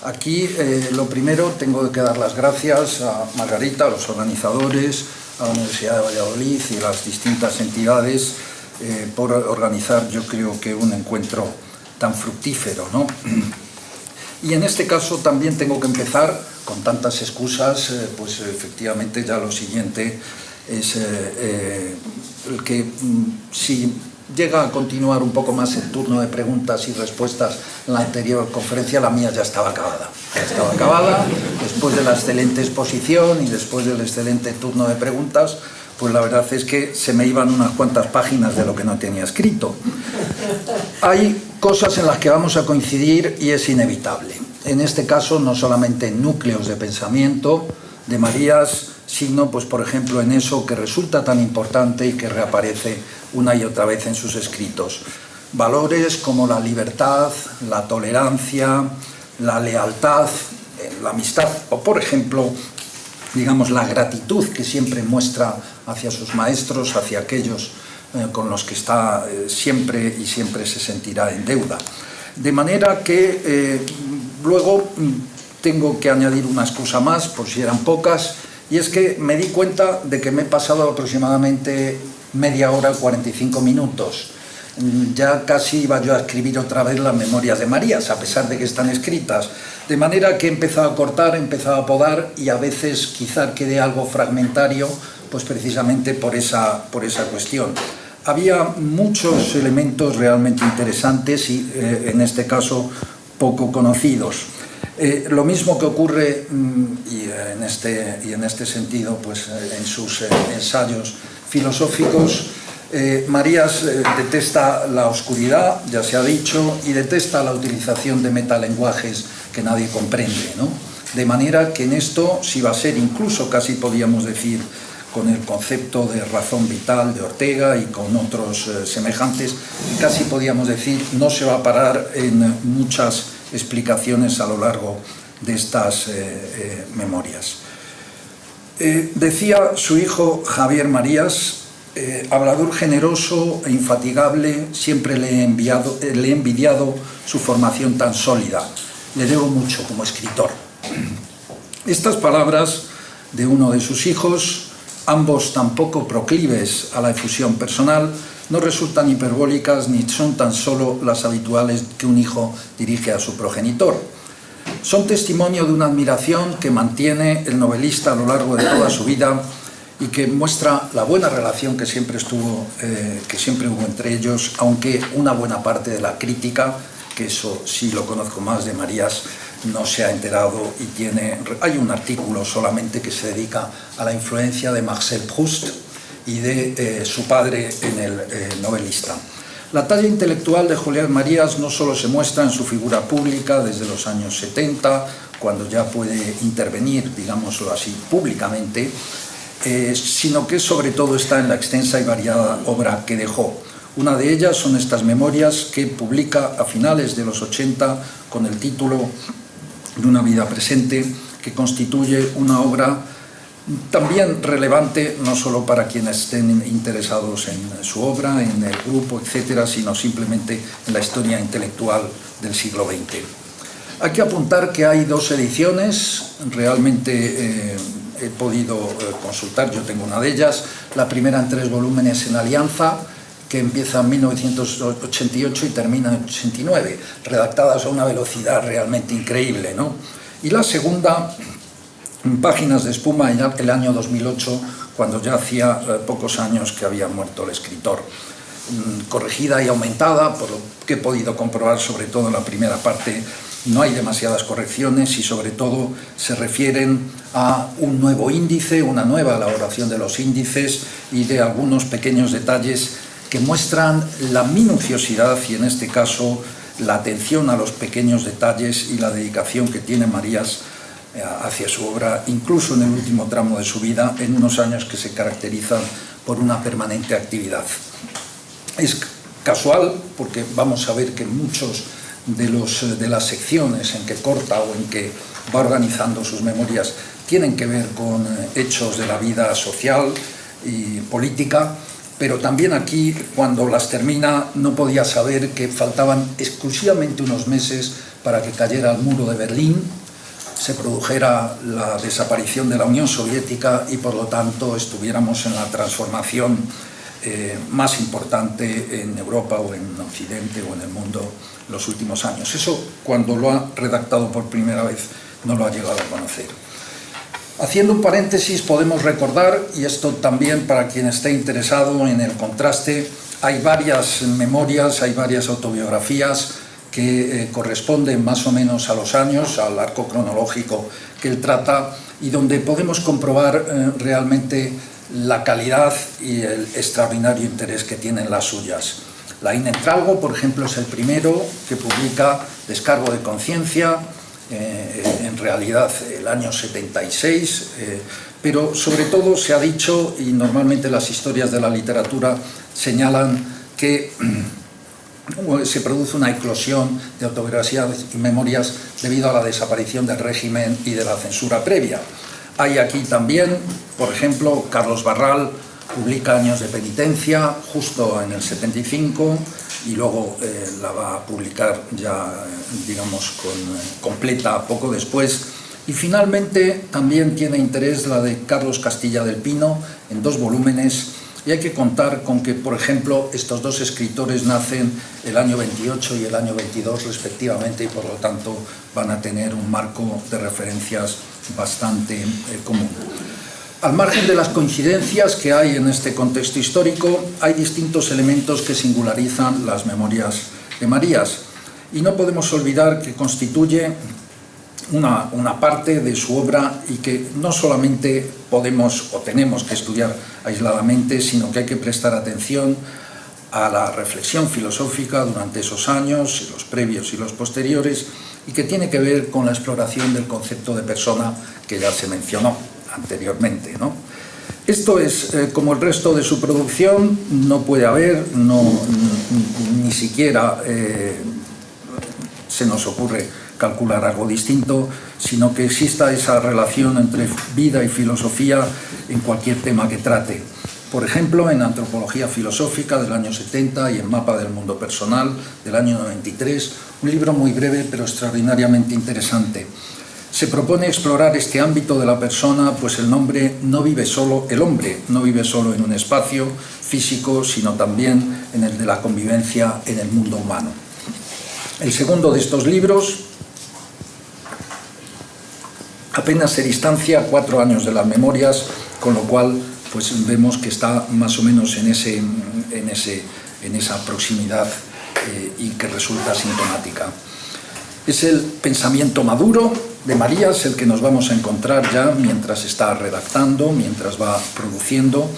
Aquí lo primero tengo que dar las gracias a Margarita, a los organizadores, a la Universidad de Valladolid y las distintas entidades por organizar, yo creo que un encuentro tan fructífero, ¿no? Y en este caso también tengo que empezar con tantas excusas, pues efectivamente ya lo siguiente es el que si llega a continuar un poco más el turno de preguntas y respuestas en la anterior conferencia, la mía ya estaba acabada. Ya estaba acabada, después de la excelente exposición y después del excelente turno de preguntas, pues la verdad es que se me iban unas cuantas páginas de lo que no tenía escrito. Hay cosas en las que vamos a coincidir y es inevitable. En este caso, no solamente en núcleos de pensamiento de Marías, sino, pues, por ejemplo, en eso que resulta tan importante y que reaparece una y otra vez en sus escritos. Valores como la libertad, la tolerancia, la lealtad, la amistad, o, por ejemplo, digamos, la gratitud que siempre muestra hacia sus maestros, hacia aquellos con los que está siempre y siempre se sentirá en deuda. De manera que luego tengo que añadir una excusa más, por si eran pocas, y es que me di cuenta de que me he pasado aproximadamente media hora, 45 minutos. Ya casi iba yo a escribir otra vez las memorias de Marías, a pesar de que están escritas. De manera que he empezado a cortar, he empezado a podar y a veces quizá quede algo fragmentario, pues precisamente por esa cuestión. Había muchos elementos realmente interesantes y en este caso poco conocidos. Lo mismo que ocurre y en este sentido pues, en sus ensayos filosóficos, Marías detesta la oscuridad, ya se ha dicho, y detesta la utilización de metalenguajes que nadie comprende, ¿no? De manera que en esto, si va a ser incluso casi podríamos decir con el concepto de razón vital de Ortega y con otros semejantes, casi podríamos decir no se va a parar en muchas explicaciones a lo largo de estas memorias. Decía su hijo Javier Marías, hablador generoso e infatigable, siempre le he envidiado su formación tan sólida. Le debo mucho como escritor. Estas palabras de uno de sus hijos, ambos tan poco proclives a la efusión personal, no resultan hiperbólicas ni son tan solo las habituales que un hijo dirige a su progenitor. Son testimonio de una admiración que mantiene el novelista a lo largo de toda su vida y que muestra la buena relación que siempre hubo entre ellos, aunque una buena parte de la crítica, que eso sí lo conozco más de Marías, no se ha enterado y hay un artículo solamente que se dedica a la influencia de Marcel Proust y de su padre en el novelista. La talla intelectual de Julián Marías no solo se muestra en su figura pública desde los años 70, cuando ya puede intervenir, digámoslo así, públicamente, sino que sobre todo está en la extensa y variada obra que dejó. Una de ellas son estas memorias que publica a finales de los 80 con el título de Una vida presente, que constituye una obra también relevante no solo para quienes estén interesados en su obra, en el grupo, etcétera, sino simplemente en la historia intelectual del siglo XX. Hay que apuntar que hay dos ediciones, realmente he podido consultar, yo tengo una de ellas, la primera en 3 volúmenes en Alianza, que empieza en 1988 y termina en 89, redactadas a una velocidad realmente increíble, ¿no? Y la segunda, en Páginas de espuma, en el año 2008, cuando ya hacía pocos años que había muerto el escritor. Corregida y aumentada, por lo que he podido comprobar, sobre todo en la primera parte, no hay demasiadas correcciones y sobre todo se refieren a un nuevo índice, una nueva elaboración de los índices y de algunos pequeños detalles que muestran la minuciosidad y en este caso la atención a los pequeños detalles y la dedicación que tiene Marías hacia su obra, incluso en el último tramo de su vida, en unos años que se caracterizan por una permanente actividad. Es casual porque vamos a ver que muchos de las secciones en que corta o en que va organizando sus memorias tienen que ver con hechos de la vida social y política, pero también aquí, cuando las termina, no podía saber que faltaban exclusivamente unos meses para que cayera el muro de Berlín, se produjera la desaparición de la Unión Soviética y, por lo tanto, estuviéramos en la transformación más importante en Europa o en Occidente o en el mundo en los últimos años. Eso, cuando lo ha redactado por primera vez, no lo ha llegado a conocer. Haciendo un paréntesis, podemos recordar, y esto también para quien esté interesado en el contraste, hay varias memorias, hay varias autobiografías que corresponden más o menos a los años, al arco cronológico que él trata, y donde podemos comprobar realmente la calidad y el extraordinario interés que tienen las suyas. Laín Entralgo, por ejemplo, es el primero que publica Descargo de conciencia, en realidad el año 76, pero sobre todo se ha dicho, y normalmente las historias de la literatura señalan que se produce una eclosión de autobiografías y memorias debido a la desaparición del régimen y de la censura previa. Hay aquí también, por ejemplo, Carlos Barral publica Años de penitencia justo en el 75 y luego la va a publicar ya, digamos, completa poco después. Y finalmente también tiene interés la de Carlos Castilla del Pino en 2 volúmenes, y hay que contar con que, por ejemplo, estos 2 escritores nacen el año 28 y el año 22 respectivamente, y por lo tanto van a tener un marco de referencias bastante común. Al margen de las coincidencias que hay en este contexto histórico, hay distintos elementos que singularizan las memorias de Marías, y no podemos olvidar que constituye una parte de su obra y que no solamente podemos o tenemos que estudiar aisladamente, sino que hay que prestar atención a la reflexión filosófica durante esos años, los previos y los posteriores, y que tiene que ver con la exploración del concepto de persona que ya se mencionó anteriormente, ¿no? Esto es, como el resto de su producción, no puede haber, ni siquiera se nos ocurre calcular algo distinto, sino que exista esa relación entre vida y filosofía en cualquier tema que trate. Por ejemplo, en Antropología Filosófica del año 70 y en Mapa del Mundo Personal del año 93, un libro muy breve pero extraordinariamente interesante. Se propone explorar este ámbito de la persona, pues el hombre no vive solo en un espacio físico, sino también en el de la convivencia en el mundo humano. El segundo de estos libros apenas se distancia 4 años de las memorias, con lo cual pues vemos que está más o menos en esa proximidad y que resulta sintomática. Es el pensamiento maduro de Marías el que nos vamos a encontrar ya mientras está redactando, mientras va produciendo,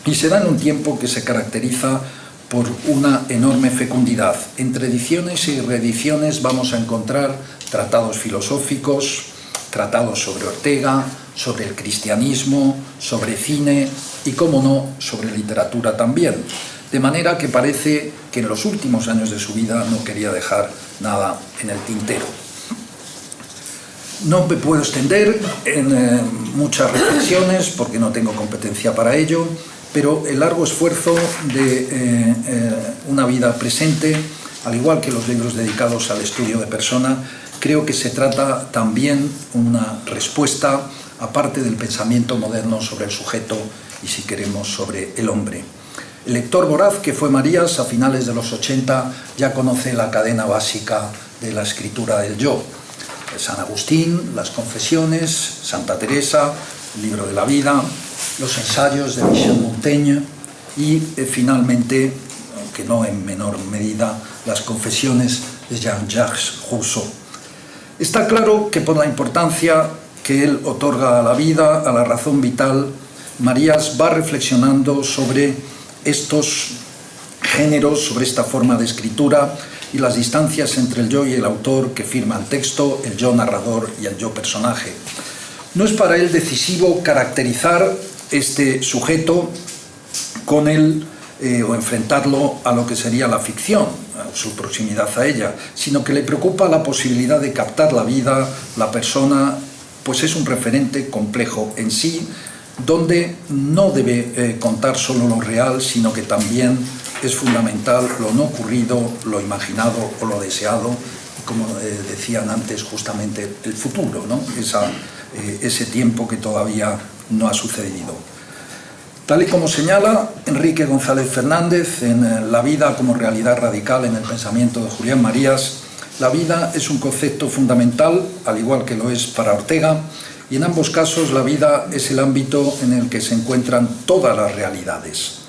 y se da en un tiempo que se caracteriza por una enorme fecundidad. Entre ediciones y reediciones vamos a encontrar tratados filosóficos, tratados sobre Ortega, sobre el cristianismo, sobre cine y, cómo no, sobre literatura también. De manera que parece que en los últimos años de su vida no quería dejar nada en el tintero. No me puedo extender en muchas reflexiones porque no tengo competencia para ello, pero el largo esfuerzo de una vida presente, al igual que los libros dedicados al estudio de persona, creo que se trata también una respuesta, aparte del pensamiento moderno sobre el sujeto y, si queremos, sobre el hombre. El lector voraz que fue Marías a finales de los 80 ya conoce la cadena básica de la escritura del yo. San Agustín, las Confesiones, Santa Teresa, el libro de la vida, los ensayos de Michel Montaigne y finalmente, aunque no en menor medida, las Confesiones de Jean-Jacques Rousseau. Está claro que por la importancia que él otorga a la vida, a la razón vital, Marías va reflexionando sobre estos géneros, sobre esta forma de escritura y las distancias entre el yo y el autor que firma el texto, el yo narrador y el yo personaje. No es para él decisivo caracterizar este sujeto con él o enfrentarlo a lo que sería la ficción, a su proximidad a ella, sino que le preocupa la posibilidad de captar la vida, la persona, pues es un referente complejo en sí, donde no debe contar solo lo real, sino que también es fundamental lo no ocurrido, lo imaginado o lo deseado, como decían antes, justamente el futuro, ¿no? Ese tiempo que todavía no ha sucedido. Tal y como señala Enrique González Fernández en La vida como realidad radical en el pensamiento de Julián Marías, la vida es un concepto fundamental, al igual que lo es para Ortega, y en ambos casos la vida es el ámbito en el que se encuentran todas las realidades.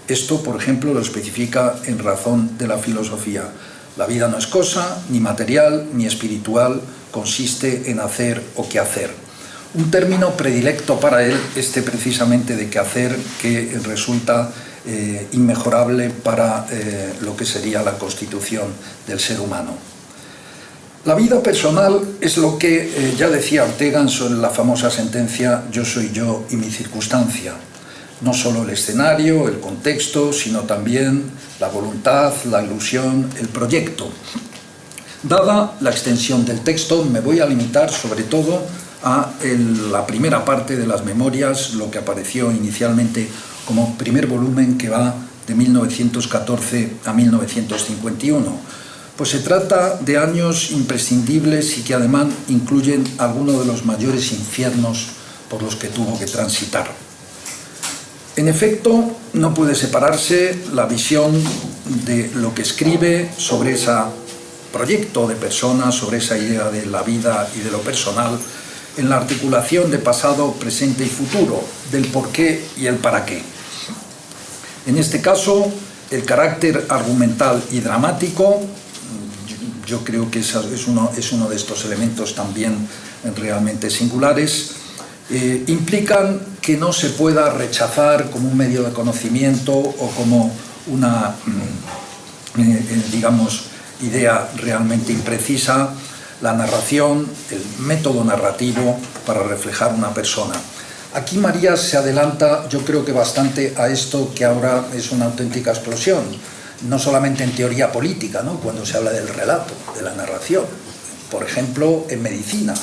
Esto, por ejemplo, lo especifica en Razón de la filosofía. La vida no es cosa, ni material, ni espiritual, consiste en hacer o quehacer. Un término predilecto para él, precisamente de quehacer, que resulta inmejorable para lo que sería la constitución del ser humano. La vida personal es lo que ya decía Ortega en la famosa sentencia «Yo soy yo y mi circunstancia». No solo el escenario, el contexto, sino también la voluntad, la ilusión, el proyecto. Dada la extensión del texto, me voy a limitar sobre todo a la primera parte de las memorias, lo que apareció inicialmente como primer volumen, que va de 1914 a 1951. Pues se trata de años imprescindibles y que además incluyen algunos de los mayores infiernos por los que tuvo que transitar. En efecto, no puede separarse la visión de lo que escribe sobre ese proyecto de persona, sobre esa idea de la vida y de lo personal, en la articulación de pasado, presente y futuro, del porqué y el para qué. En este caso, el carácter argumental y dramático, yo creo que es uno de estos elementos también realmente singulares, implican que no se pueda rechazar como un medio de conocimiento o como una, digamos, idea realmente imprecisa, la narración, el método narrativo para reflejar una persona. Aquí Marías se adelanta, yo creo que bastante, a esto que ahora es una auténtica explosión, no solamente en teoría política, ¿no?, cuando se habla del relato, de la narración, por ejemplo, en medicina,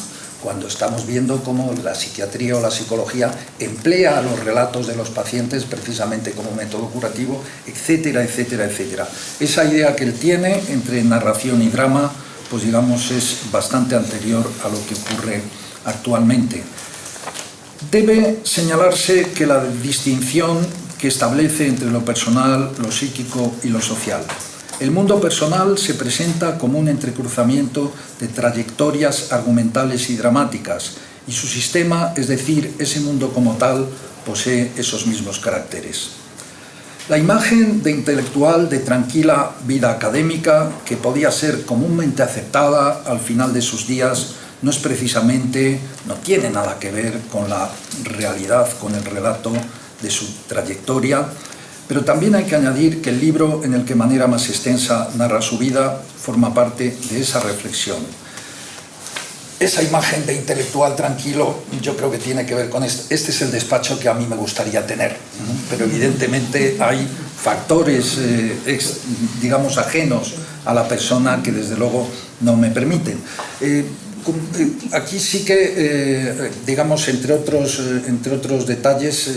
cuando estamos viendo cómo la psiquiatría o la psicología emplea los relatos de los pacientes precisamente como método curativo, etcétera, etcétera, etcétera. Esa idea que él tiene entre narración y drama, pues digamos, es bastante anterior a lo que ocurre actualmente. Debe señalarse que la distinción que establece entre lo personal, lo psíquico y lo social. El mundo personal se presenta como un entrecruzamiento de trayectorias argumentales y dramáticas, y su sistema, es decir, ese mundo como tal, posee esos mismos caracteres. La imagen de intelectual de tranquila vida académica, que podía ser comúnmente aceptada al final de sus días, no tiene nada que ver con la realidad, con el relato de su trayectoria, pero también hay que añadir que el libro en el que de manera más extensa narra su vida forma parte de esa reflexión. Esa imagen de intelectual tranquilo yo creo que tiene que ver con esto. Este es el despacho que a mí me gustaría tener, pero evidentemente hay factores, digamos, ajenos a la persona que desde luego no me permiten. Aquí sí que, digamos, entre otros detalles,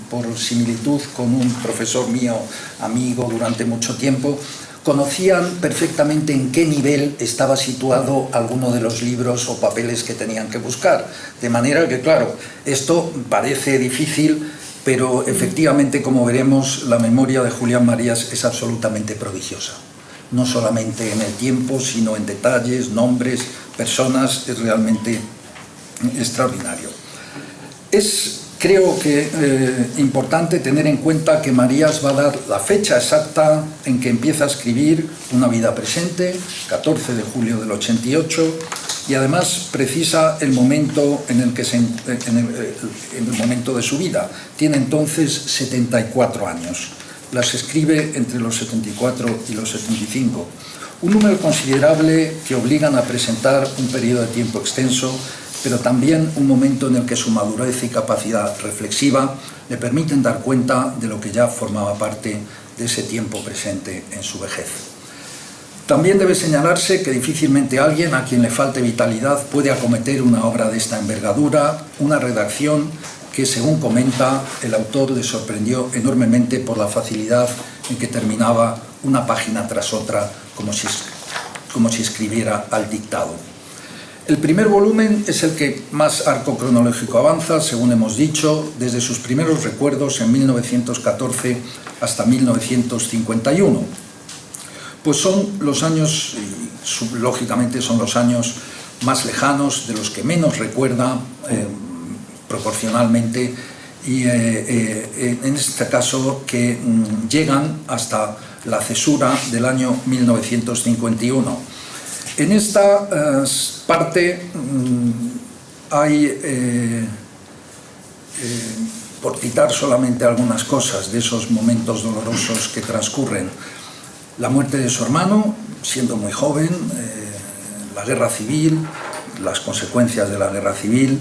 por similitud con un profesor mío, amigo durante mucho tiempo, conocían perfectamente en qué nivel estaba situado alguno de los libros o papeles que tenían que buscar. De manera que, claro, esto parece difícil, pero efectivamente, como veremos, la memoria de Julián Marías es absolutamente prodigiosa. No solamente en el tiempo, sino en detalles, nombres, personas, es realmente extraordinario. Es, creo que, importante tener en cuenta que Marías va a dar la fecha exacta en que empieza a escribir Una vida presente, 14 de julio del 88, y además precisa el momento en el que el momento de su vida. Tiene entonces 74 años. Las escribe entre los 74 y los 75. Un número considerable que obligan a presentar un periodo de tiempo extenso, pero también un momento en el que su madurez y capacidad reflexiva le permiten dar cuenta de lo que ya formaba parte de ese tiempo presente en su vejez. También debe señalarse que difícilmente alguien a quien le falte vitalidad puede acometer una obra de esta envergadura, una redacción que, según comenta, el autor le sorprendió enormemente por la facilidad en que terminaba una página tras otra, como si escribiera al dictado. El primer volumen es el que más arco cronológico avanza, según hemos dicho, desde sus primeros recuerdos en 1914 hasta 1951. Pues son los años, y lógicamente son los años más lejanos, de los que menos recuerda proporcionalmente, y en este caso que llegan hasta la cesura del año 1951. En esta parte hay, por citar solamente algunas cosas de esos momentos dolorosos que transcurren, la muerte de su hermano, siendo muy joven, la guerra civil, las consecuencias de la guerra civil,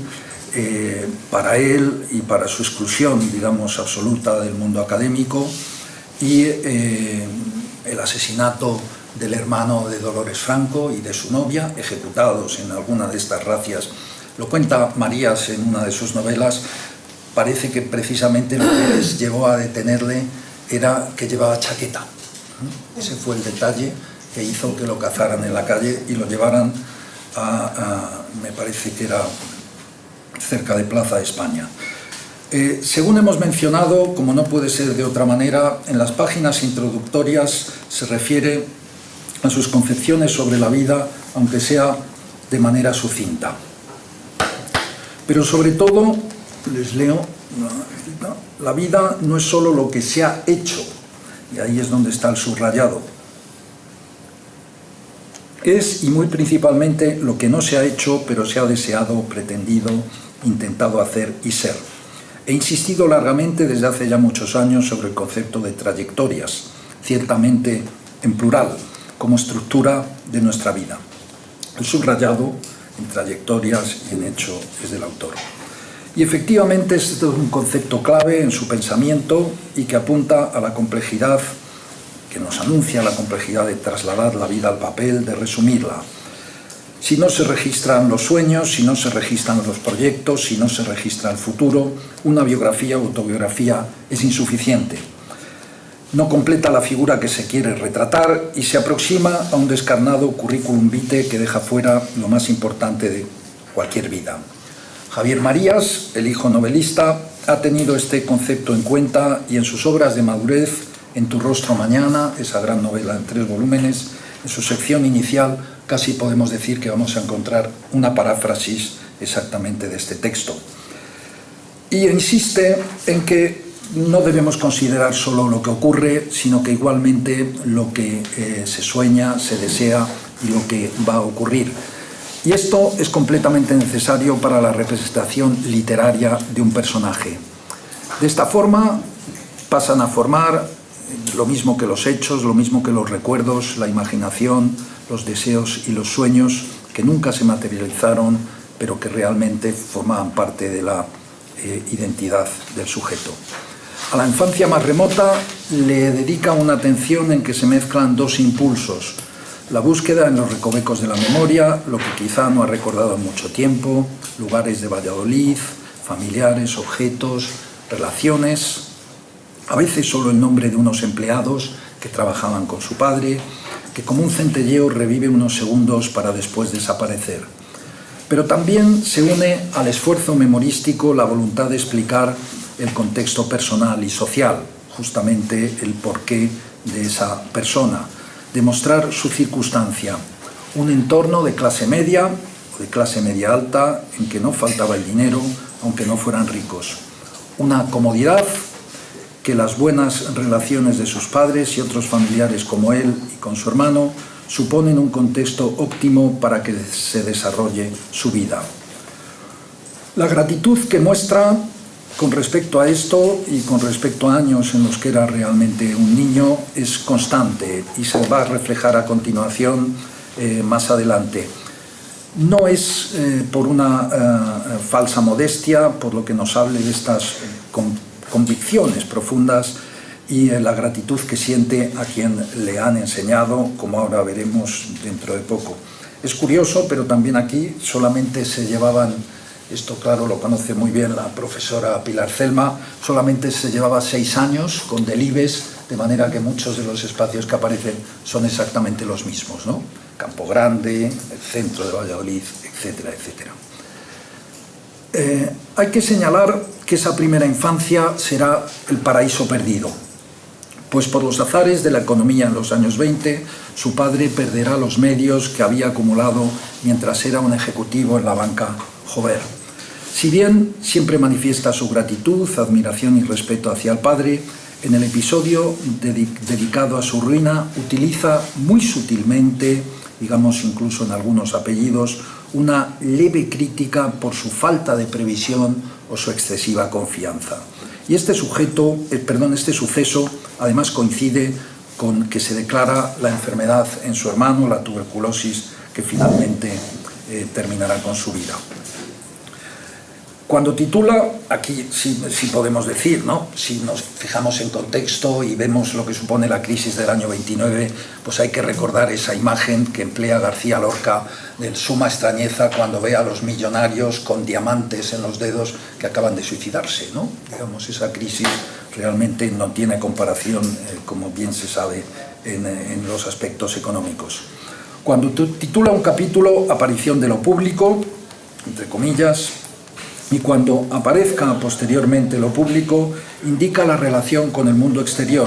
para él y para su exclusión, digamos, absoluta del mundo académico, y el asesinato del hermano de Dolores Franco y de su novia, ejecutados en alguna de estas razias. Lo cuenta Marías en una de sus novelas. Parece que precisamente lo que les llevó a detenerle era que llevaba chaqueta. Ese fue el detalle que hizo que lo cazaran en la calle y lo llevaran me parece que era cerca de Plaza de España. Según hemos mencionado, como no puede ser de otra manera, en las páginas introductorias se refiere a sus concepciones sobre la vida, aunque sea de manera sucinta. Pero sobre todo, les leo, la vida no es solo lo que se ha hecho, y ahí es donde está el subrayado. Es, y muy principalmente, lo que no se ha hecho, pero se ha deseado, pretendido, intentado hacer y ser. He insistido largamente desde hace ya muchos años sobre el concepto de trayectorias, ciertamente en plural, como estructura de nuestra vida. El subrayado en trayectorias y en hecho es del autor. Y efectivamente este es un concepto clave en su pensamiento y que apunta a la complejidad, que nos anuncia la complejidad de trasladar la vida al papel, de resumirla. Si no se registran los sueños, si no se registran los proyectos, si no se registra el futuro, una biografía o autobiografía es insuficiente. No completa la figura que se quiere retratar y se aproxima a un descarnado currículum vitae que deja fuera lo más importante de cualquier vida. Javier Marías, el hijo novelista, ha tenido este concepto en cuenta y en sus obras de madurez, En tu rostro mañana, esa gran novela en 3 volúmenes, en su sección inicial casi podemos decir que vamos a encontrar una paráfrasis exactamente de este texto. Y insiste en que no debemos considerar solo lo que ocurre, sino que igualmente lo que se sueña, se desea y lo que va a ocurrir. Y esto es completamente necesario para la representación literaria de un personaje. De esta forma pasan a formar lo mismo que los hechos, lo mismo que los recuerdos, la imaginación, los deseos y los sueños que nunca se materializaron, pero que realmente formaban parte de la identidad del sujeto. A la infancia más remota le dedica una atención en que se mezclan 2 impulsos: la búsqueda en los recovecos de la memoria, lo que quizá no ha recordado en mucho tiempo, lugares de Valladolid, familiares, objetos, relaciones, a veces solo el nombre de unos empleados que trabajaban con su padre, que como un centelleo revive unos segundos para después desaparecer. Pero también se une al esfuerzo memorístico la voluntad de explicar el contexto personal y social, justamente el porqué de esa persona, demostrar su circunstancia, un entorno de clase media o de clase media alta en que no faltaba el dinero, aunque no fueran ricos, una comodidad que las buenas relaciones de sus padres y otros familiares como él y con su hermano suponen un contexto óptimo para que se desarrolle su vida. La gratitud que muestra con respecto a esto y con respecto a años en los que era realmente un niño es constante y se va a reflejar a continuación más adelante. No es por una falsa modestia, por lo que nos hable de estas convicciones profundas y la gratitud que siente a quien le han enseñado, como ahora veremos dentro de poco. Es curioso, pero también aquí solamente se llevaban Esto, claro, lo conoce muy bien la profesora Pilar Celma. Solamente se llevaba 6 años con Delibes, de manera que muchos de los espacios que aparecen son exactamente los mismos, ¿no? Campo Grande, el centro de Valladolid, etcétera, etcétera. Hay que señalar que esa primera infancia será el paraíso perdido, pues por los azares de la economía en los años 20, su padre perderá los medios que había acumulado mientras era un ejecutivo en la banca Jover. Si bien siempre manifiesta su gratitud, admiración y respeto hacia el padre, en el episodio dedicado a su ruina utiliza muy sutilmente, digamos incluso en algunos apellidos, una leve crítica por su falta de previsión o su excesiva confianza. Y este suceso además coincide con que se declara la enfermedad en su hermano, la tuberculosis, que finalmente terminará con su vida. Cuando titula, aquí sí podemos decir, ¿no? Si nos fijamos en contexto y vemos lo que supone la crisis del año 29, pues hay que recordar esa imagen que emplea García Lorca de suma extrañeza cuando ve a los millonarios con diamantes en los dedos que acaban de suicidarse, ¿no? Digamos, esa crisis realmente no tiene comparación, como bien se sabe, en los aspectos económicos. Cuando titula un capítulo Aparición de lo público, entre comillas, y cuando aparezca posteriormente lo público, indica la relación con el mundo exterior.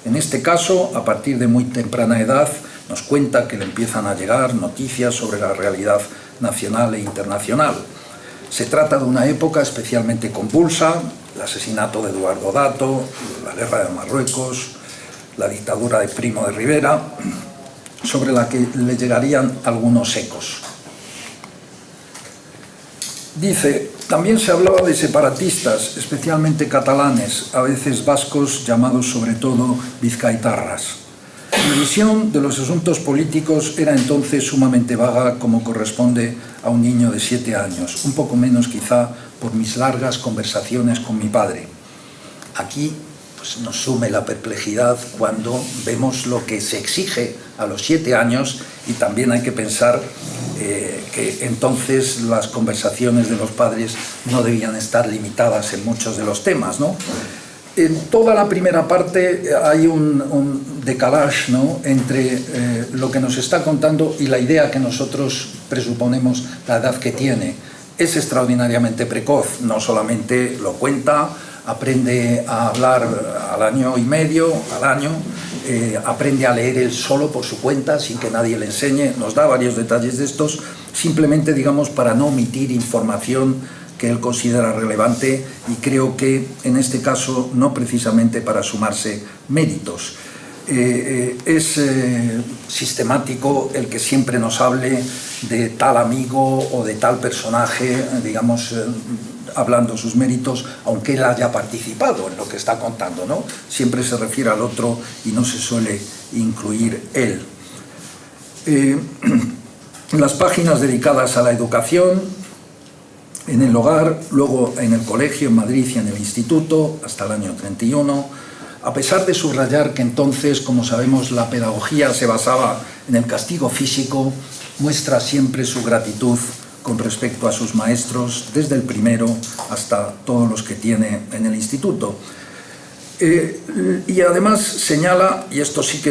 En este caso, a partir de muy temprana edad, nos cuenta que le empiezan a llegar noticias sobre la realidad nacional e internacional. Se trata de una época especialmente convulsa: el asesinato de Eduardo Dato, la guerra de Marruecos, la dictadura de Primo de Rivera, sobre la que le llegarían algunos ecos. Dice: también se hablaba de separatistas, especialmente catalanes, a veces vascos, llamados sobre todo vizcaitarras. Mi visión de los asuntos políticos era entonces sumamente vaga, como corresponde a un niño de 7 años, un poco menos quizá por mis largas conversaciones con mi padre. Aquí pues, nos sume la perplejidad cuando vemos lo que se exige a los 7 años, y también hay que pensar que entonces las conversaciones de los padres no debían estar limitadas en muchos de los temas, ¿no? En toda la primera parte hay un decalage, ¿no?, entre lo que nos está contando y la idea que nosotros presuponemos la edad que tiene. Es extraordinariamente precoz, no solamente lo cuenta, aprende a hablar al año y medio, aprende a leer él solo por su cuenta, sin que nadie le enseñe. Nos da varios detalles de estos, simplemente, digamos, para no omitir información que él considera relevante, y creo que en este caso no precisamente para sumarse méritos. Es sistemático el que siempre nos hable de tal amigo o de tal personaje, digamos, hablando sus méritos, aunque él haya participado en lo que está contando, ¿no? Siempre se refiere al otro y no se suele incluir él. Las páginas dedicadas a la educación, en el hogar, luego en el colegio en Madrid y en el instituto, hasta el año 31, a pesar de subrayar que entonces, como sabemos, la pedagogía se basaba en el castigo físico, muestra siempre su gratitud con respecto a sus maestros, desde el primero hasta todos los que tiene en el instituto. Y además señala, y esto sí que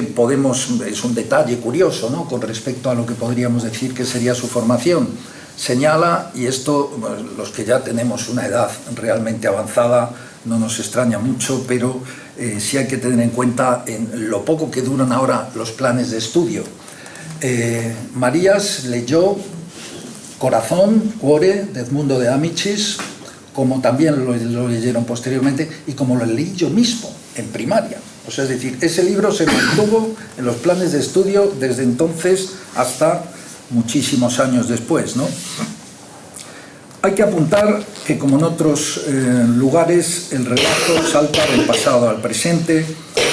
es un detalle curioso, ¿no?, con respecto a lo que podríamos decir que sería su formación, señala, y esto, bueno, los que ya tenemos una edad realmente avanzada, no nos extraña mucho, pero sí hay que tener en cuenta en lo poco que duran ahora los planes de estudio. Marías leyó Corazón, Cuore, de Edmundo de Amicis, como también lo leyeron posteriormente, y como lo leí yo mismo en primaria. O sea, es decir, ese libro se mantuvo en los planes de estudio desde entonces hasta muchísimos años después, ¿no? Hay que apuntar que, como en otros lugares, el relato salta del pasado al presente,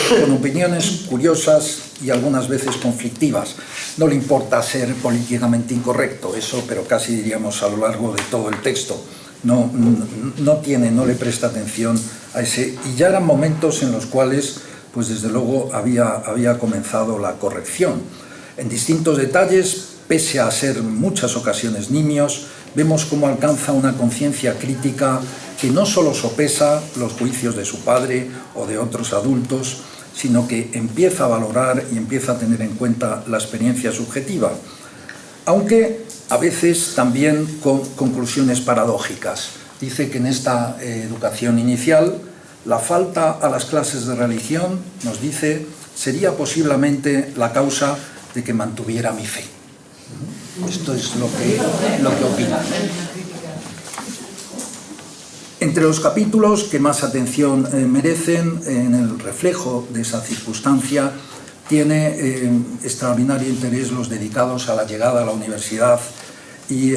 con opiniones curiosas y algunas veces conflictivas. No le importa ser políticamente incorrecto, eso, pero casi diríamos a lo largo de todo el texto. No le presta atención a ese, y ya eran momentos en los cuales, pues desde luego, había comenzado la corrección. En distintos detalles, pese a ser muchas ocasiones nimios, vemos cómo alcanza una conciencia crítica que no solo sopesa los juicios de su padre o de otros adultos, sino que empieza a valorar y empieza a tener en cuenta la experiencia subjetiva, aunque a veces también con conclusiones paradójicas. Dice que en esta educación inicial, la falta a las clases de religión, nos dice, sería posiblemente la causa de que mantuviera mi fe. Esto es lo que opina. Entre los capítulos que más atención merecen, en el reflejo de esa circunstancia, tiene extraordinario interés los dedicados a la llegada a la universidad y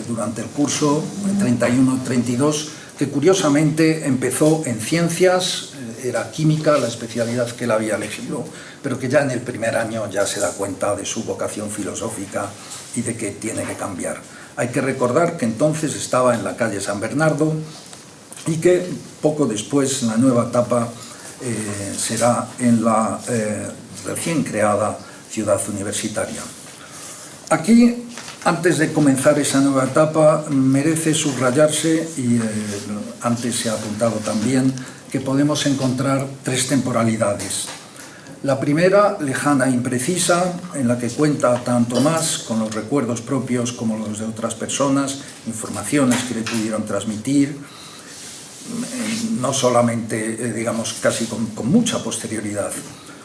durante el curso 31-32, que curiosamente empezó en ciencias, era química, la especialidad que él había elegido, pero que ya en el primer año ya se da cuenta de su vocación filosófica y de que tiene que cambiar. Hay que recordar que entonces estaba en la calle San Bernardo y que poco después, en la nueva etapa, será en la recién creada ciudad universitaria. Aquí, antes de comenzar esa nueva etapa, merece subrayarse, y antes se ha apuntado también, que podemos encontrar tres temporalidades. La primera, lejana e imprecisa, en la que cuenta tanto más con los recuerdos propios como los de otras personas, informaciones que le pudieron transmitir, no solamente, digamos, casi con mucha posterioridad.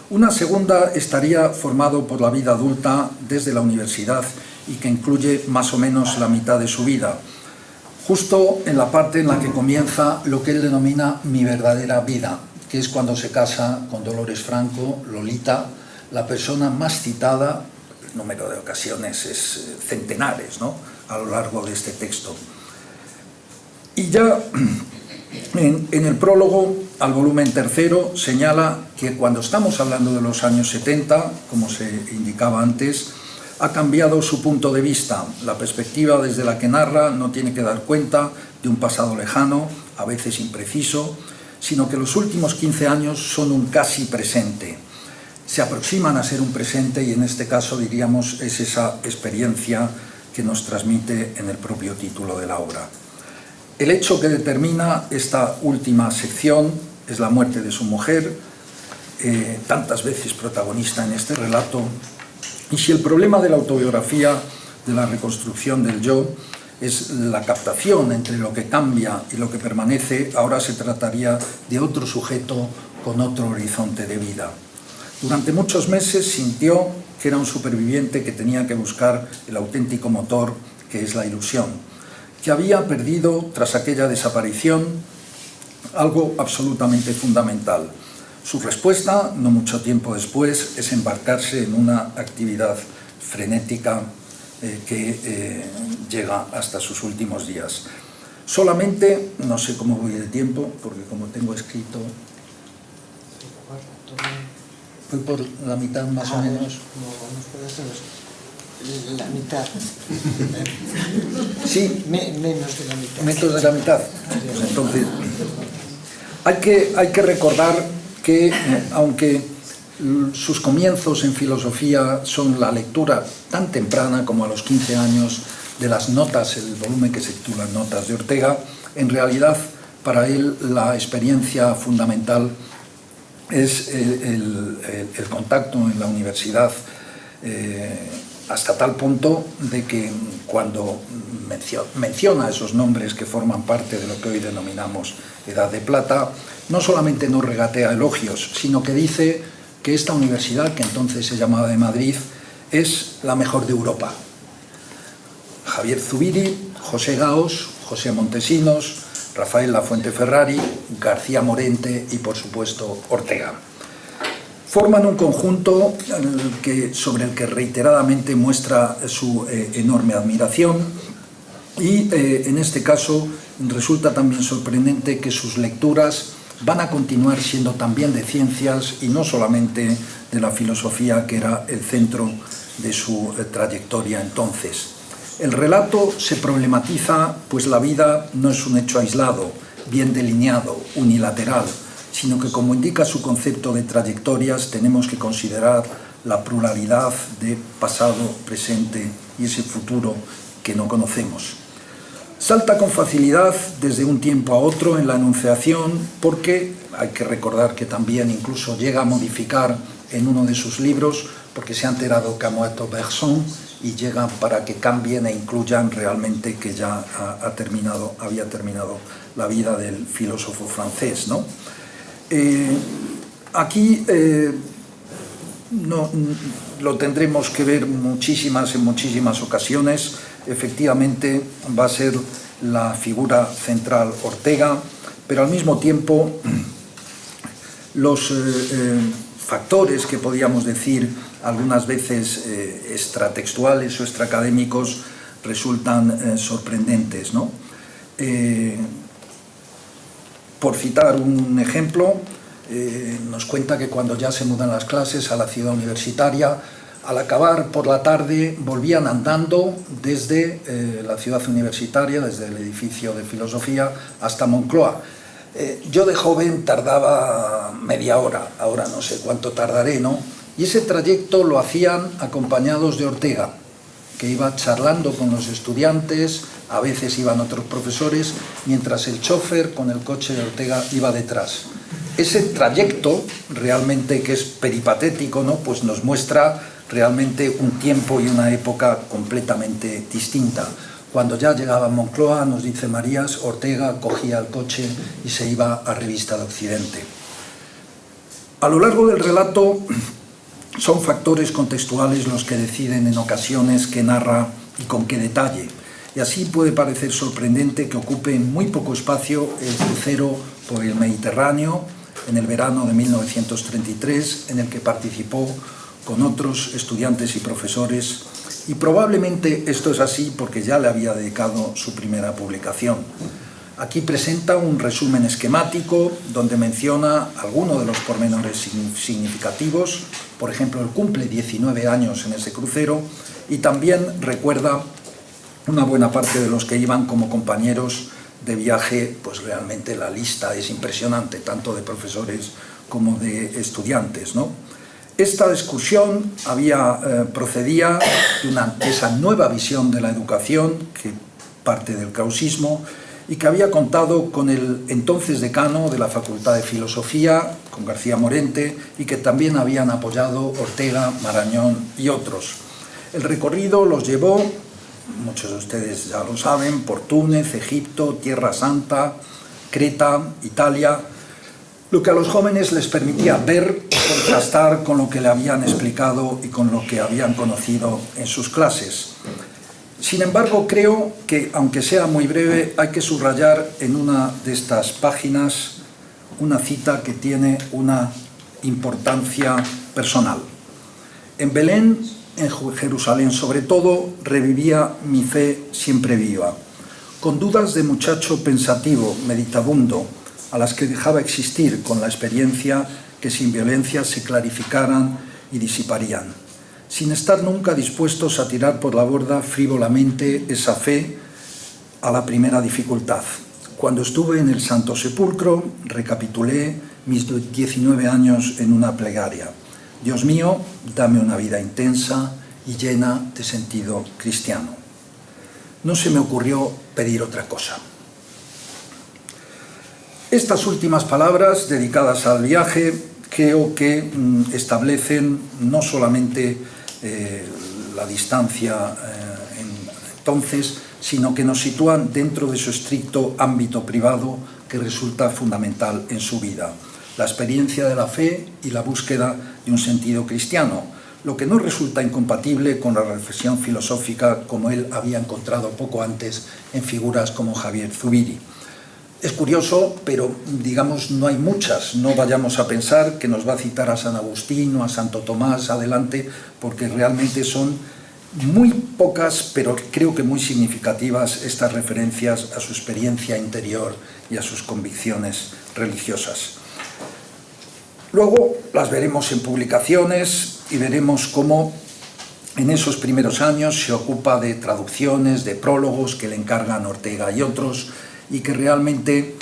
Una segunda estaría formado por la vida adulta desde la universidad y que incluye más o menos la mitad de su vida, justo en la parte en la que comienza lo que él denomina mi verdadera vida, que es cuando se casa con Dolores Franco, Lolita, la persona más citada, el número de ocasiones es centenares, ¿no?, a lo largo de este texto. Y ya en el prólogo al volumen tercero señala que cuando estamos hablando de los años 70, como se indicaba antes, ha cambiado su punto de vista. La perspectiva desde la que narra no tiene que dar cuenta de un pasado lejano, a veces impreciso, sino que los últimos 15 años son un casi presente. Se aproximan a ser un presente y en este caso, diríamos, es esa experiencia que nos transmite en el propio título de la obra. El hecho que determina esta última sección es la muerte de su mujer, tantas veces protagonista en este relato. Y si el problema de la autobiografía, de la reconstrucción del yo, es la captación entre lo que cambia y lo que permanece, ahora se trataría de otro sujeto con otro horizonte de vida. Durante muchos meses sintió que era un superviviente que tenía que buscar el auténtico motor, que es la ilusión, que había perdido, tras aquella desaparición, algo absolutamente fundamental. Su respuesta, no mucho tiempo después, es embarcarse en una actividad frenética que llega hasta sus últimos días. Solamente, no sé cómo voy de tiempo, porque como tengo escrito, voy por la mitad más o menos. La mitad. Sí, Menos de la mitad. Menos de la mitad. Pues entonces, hay que recordar que, aunque sus comienzos en filosofía son la lectura tan temprana como a los 15 años de las notas, el volumen que se titula Notas de Ortega, en realidad para él la experiencia fundamental es el contacto en la universidad, hasta tal punto de que cuando menciona esos nombres que forman parte de lo que hoy denominamos Edad de Plata, no solamente no regatea elogios, sino que dice que esta universidad, que entonces se llamaba de Madrid, es la mejor de Europa. Javier Zubiri, José Gaos, José Montesinos, Rafael Lafuente Ferrari, García Morente y, por supuesto, Ortega. Forman un conjunto sobre el que reiteradamente muestra su enorme admiración y, en este caso, resulta también sorprendente que sus lecturas van a continuar siendo también de ciencias y no solamente de la filosofía, que era el centro de su trayectoria entonces. El relato se problematiza, pues la vida no es un hecho aislado, bien delineado, unilateral, sino que, como indica su concepto de trayectorias, tenemos que considerar la pluralidad de pasado, presente y ese futuro que no conocemos. Salta con facilidad desde un tiempo a otro en la enunciación porque hay que recordar que también incluso llega a modificar en uno de sus libros porque se ha enterado que ha muerto Bergson y llega para que cambien e incluyan realmente que ya había terminado la vida del filósofo francés, ¿no? Aquí lo tendremos que ver en muchísimas ocasiones. Efectivamente va a ser la figura central Ortega, pero al mismo tiempo los factores que podíamos decir algunas veces extratextuales o extraacadémicos resultan sorprendentes, ¿no? Por citar un ejemplo, nos cuenta que cuando ya se mudan las clases a la ciudad universitaria, al acabar por la tarde volvían andando desde la ciudad universitaria, desde el edificio de filosofía hasta Moncloa. Yo de joven tardaba media hora, ahora no sé cuánto tardaré, ¿no? Y ese trayecto lo hacían acompañados de Ortega, que iba charlando con los estudiantes, a veces iban otros profesores, mientras el chofer con el coche de Ortega iba detrás. Ese trayecto, realmente que es peripatético, ¿no? Pues nos muestra realmente un tiempo y una época completamente distinta. Cuando ya llegaba a Moncloa, nos dice Marías, Ortega cogía el coche y se iba a Revista de Occidente. A lo largo del relato son factores contextuales los que deciden en ocasiones qué narra y con qué detalle. Y así puede parecer sorprendente que ocupe muy poco espacio el crucero por el Mediterráneo en el verano de 1933, en el que participó con otros estudiantes y profesores, y probablemente esto es así porque ya le había dedicado su primera publicación. Aquí presenta un resumen esquemático donde menciona algunos de los pormenores significativos, por ejemplo, él cumple 19 años en ese crucero y también recuerda una buena parte de los que iban como compañeros de viaje. Pues realmente la lista es impresionante, tanto de profesores como de estudiantes, ¿no? Esta excursión procedía de esa nueva visión de la educación que parte del krausismo y que había contado con el entonces decano de la Facultad de Filosofía, con García Morente, y que también habían apoyado Ortega, Marañón y otros. El recorrido los llevó, muchos de ustedes ya lo saben, por Túnez, Egipto, Tierra Santa, Creta, Italia, lo que a los jóvenes les permitía ver, contrastar con lo que le habían explicado y con lo que habían conocido en sus clases. Sin embargo, creo que, aunque sea muy breve, hay que subrayar en una de estas páginas una cita que tiene una importancia personal. En Belén, en Jerusalén sobre todo, revivía mi fe siempre viva, con dudas de muchacho pensativo, meditabundo, a las que dejaba existir con la experiencia que sin violencia se clarificaran y disiparían, sin estar nunca dispuestos a tirar por la borda frívolamente esa fe a la primera dificultad. Cuando estuve en el Santo Sepulcro, recapitulé mis 19 años en una plegaria. Dios mío, dame una vida intensa y llena de sentido cristiano. No se me ocurrió pedir otra cosa. Estas últimas palabras, dedicadas al viaje, creo que establecen no solamente la distancia entonces, sino que nos sitúan dentro de su estricto ámbito privado que resulta fundamental en su vida. La experiencia de la fe y la búsqueda de un sentido cristiano, lo que no resulta incompatible con la reflexión filosófica como él había encontrado poco antes en figuras como Javier Zubiri. Es curioso, pero digamos no hay muchas, no vayamos a pensar que nos va a citar a San Agustín o a Santo Tomás adelante, porque realmente son muy pocas, pero creo que muy significativas estas referencias a su experiencia interior y a sus convicciones religiosas. Luego las veremos en publicaciones y veremos cómo en esos primeros años se ocupa de traducciones, de prólogos que le encargan Ortega y otros, y que realmente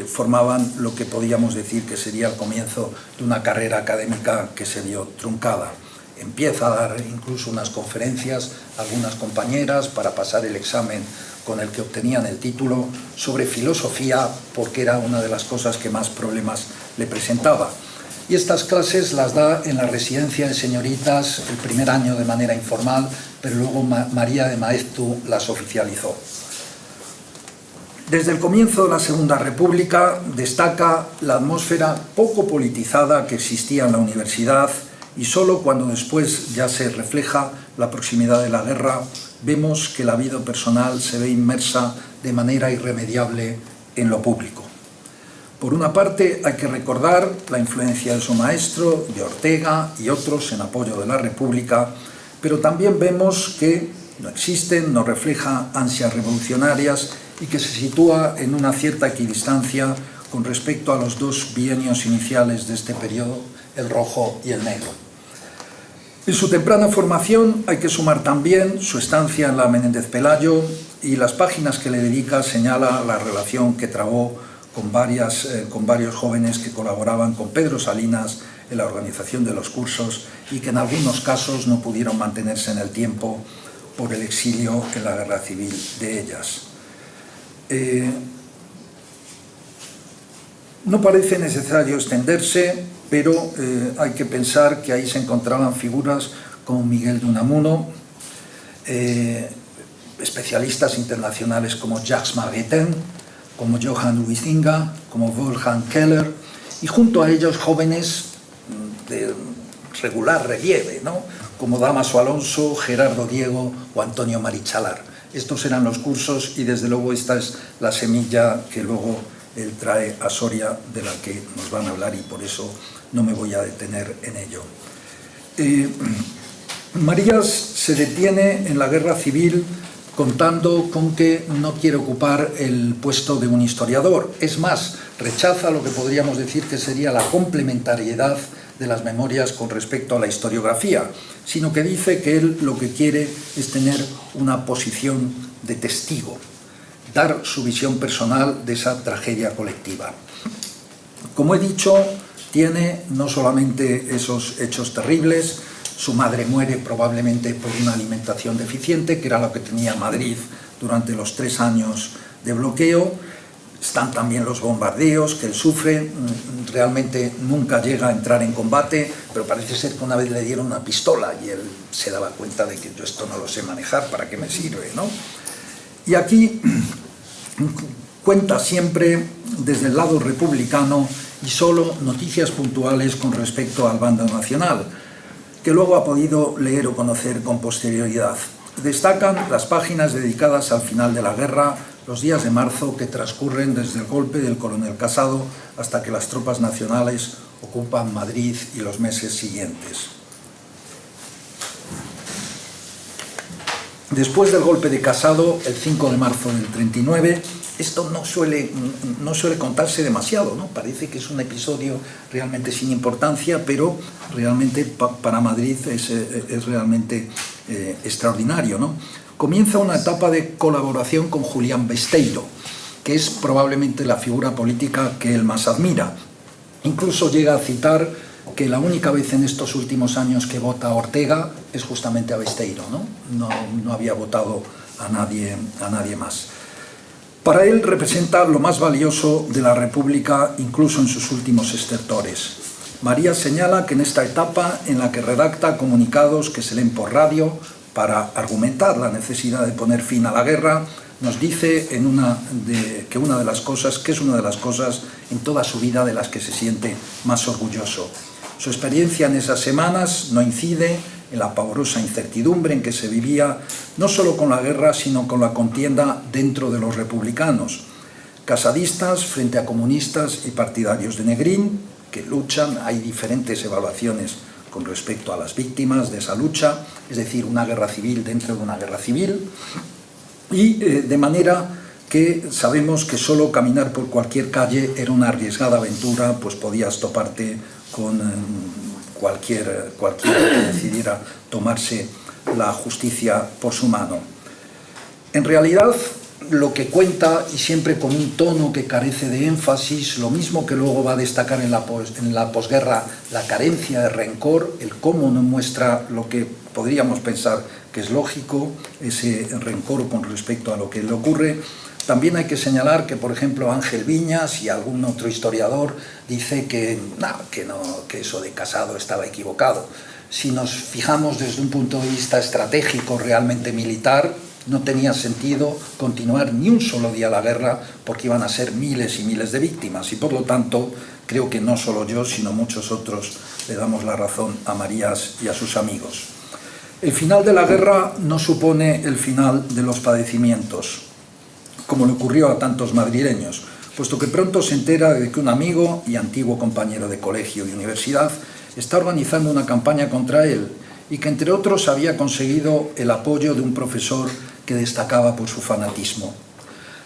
formaban lo que podíamos decir que sería el comienzo de una carrera académica que se vio truncada. Empieza a dar incluso unas conferencias a algunas compañeras para pasar el examen con el que obtenían el título, sobre filosofía, porque era una de las cosas que más problemas le presentaba. Y estas clases las da en la residencia de señoritas el primer año de manera informal, pero luego María de Maeztu las oficializó. Desde el comienzo de la Segunda República destaca la atmósfera poco politizada que existía en la universidad, y solo cuando después ya se refleja la proximidad de la guerra vemos que la vida personal se ve inmersa de manera irremediable en lo público. Por una parte, hay que recordar la influencia de su maestro, de Ortega y otros en apoyo de la República, pero también vemos que no existen, no refleja ansias revolucionarias y que se sitúa en una cierta equidistancia con respecto a los dos bienios iniciales de este periodo, el rojo y el negro. En su temprana formación hay que sumar también su estancia en la Menéndez Pelayo, y las páginas que le dedica señala la relación que trabó con varios jóvenes que colaboraban con Pedro Salinas en la organización de los cursos y que en algunos casos no pudieron mantenerse en el tiempo por el exilio en la guerra civil de ellas. No parece necesario extenderse, pero hay que pensar que ahí se encontraban figuras como Miguel de Unamuno, especialistas internacionales como Jacques Maritain, como Johann Huizinga, como Wolfgang Keller, y junto a ellos jóvenes de regular relieve, ¿no?, como Dámaso Alonso, Gerardo Diego o Antonio Marichalar. Estos eran los cursos y desde luego esta es la semilla que luego él trae a Soria, de la que nos van a hablar, y por eso no me voy a detener en ello. Marías se detiene en la guerra civil contando con que no quiere ocupar el puesto de un historiador. Es más, rechaza lo que podríamos decir que sería la complementariedad de las memorias con respecto a la historiografía, sino que dice que él lo que quiere es tener una posición de testigo, dar su visión personal de esa tragedia colectiva. Como he dicho, tiene no solamente esos hechos terribles. Su madre muere probablemente por una alimentación deficiente, que era lo que tenía Madrid durante los 3 años de bloqueo. Están también los bombardeos que él sufre. Realmente nunca llega a entrar en combate, pero parece ser que una vez le dieron una pistola y él se daba cuenta de que yo esto no lo sé manejar, ¿para qué me sirve?, ¿no? Y aquí cuenta siempre desde el lado republicano y solo noticias puntuales con respecto al bando nacional, que luego ha podido leer o conocer con posterioridad. Destacan las páginas dedicadas al final de la guerra, los días de marzo que transcurren desde el golpe del coronel Casado hasta que las tropas nacionales ocupan Madrid, y los meses siguientes. Después del golpe de Casado, el 5 de marzo del 39, esto no suele contarse demasiado, ¿no? Parece que es un episodio realmente sin importancia, pero realmente para Madrid es realmente extraordinario, ¿no? Comienza una etapa de colaboración con Julián Besteiro, que es probablemente la figura política que él más admira. Incluso llega a citar que la única vez en estos últimos años que vota a Ortega es justamente a Besteiro, ¿no? No había votado a nadie más. Para él representa lo más valioso de la República, incluso en sus últimos estertores. María señala que en esta etapa, en la que redacta comunicados que se leen por radio para argumentar la necesidad de poner fin a la guerra, nos dice que es una de las cosas en toda su vida de las que se siente más orgulloso. Su experiencia en esas semanas no incide en la pavorosa incertidumbre en que se vivía, no solo con la guerra, sino con la contienda dentro de los republicanos. Casadistas frente a comunistas y partidarios de Negrín, que luchan. Hay diferentes evaluaciones con respecto a las víctimas de esa lucha, es decir, una guerra civil dentro de una guerra civil, y de manera que sabemos que solo caminar por cualquier calle era una arriesgada aventura, pues podías toparte con cualquiera que decidiera tomarse la justicia por su mano. En realidad, lo que cuenta, y siempre con un tono que carece de énfasis, lo mismo que luego va a destacar en la posguerra la carencia de rencor, el cómo no muestra lo que podríamos pensar que es lógico, ese rencor con respecto a lo que le ocurre. También hay que señalar que, por ejemplo, Ángel Viñas y algún otro historiador dice que eso de Casado estaba equivocado. Si nos fijamos desde un punto de vista estratégico, realmente militar, no tenía sentido continuar ni un solo día la guerra porque iban a ser miles y miles de víctimas, y por lo tanto creo que no solo yo sino muchos otros le damos la razón a Marías y a sus amigos. El final de la guerra no supone el final de los padecimientos, como le ocurrió a tantos madrileños, puesto que pronto se entera de que un amigo y antiguo compañero de colegio y universidad está organizando una campaña contra él y que entre otros había conseguido el apoyo de un profesor que destacaba por su fanatismo.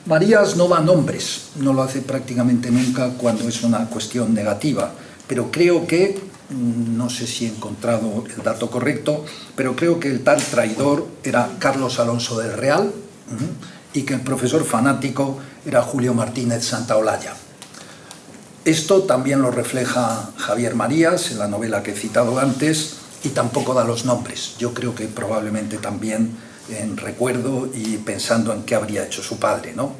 Marías no da nombres, no lo hace prácticamente nunca cuando es una cuestión negativa, pero creo que, no sé si he encontrado el dato correcto, pero creo que el tal traidor era Carlos Alonso del Real y que el profesor fanático era Julio Martínez Santaolalla. Esto también lo refleja Javier Marías en la novela que he citado antes, y tampoco da los nombres. Yo creo que probablemente también en recuerdo y pensando en qué habría hecho su padre, ¿no?